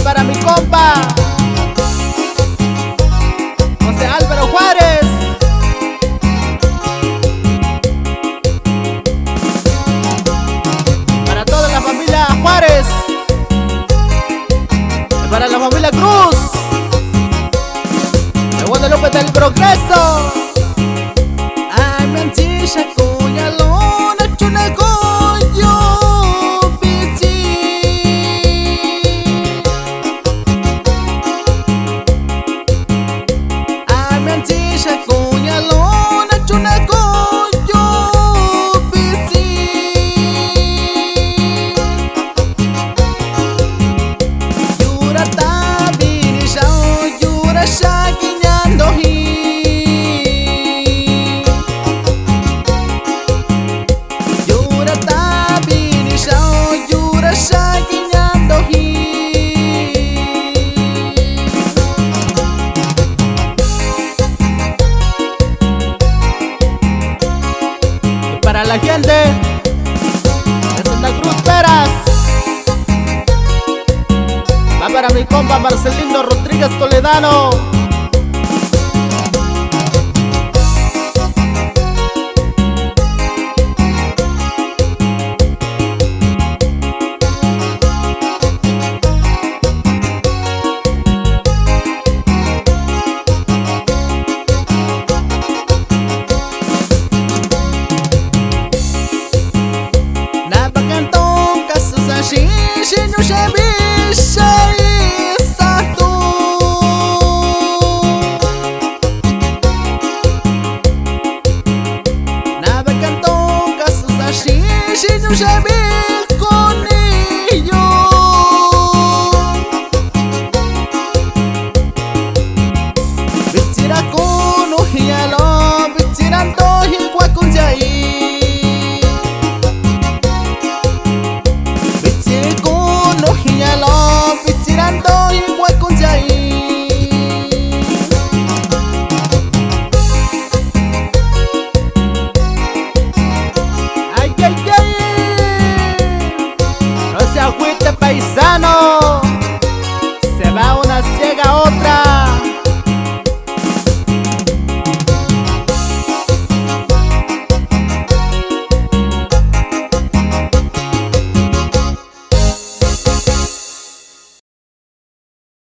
para mi compa José Álvaro Juárez. Para toda la familia Juárez. Para la familia Cruz de Guadalupe del Progreso. Ay, me antisha cuya luna chuna coyo bici. Ay, me antisha cuya luna chuna coyo bici. Yura tabiri shao yura shakinyando hi. Para la gente de Santa Cruz Peras, va para mi compa Marcelino Rodríguez Toledano.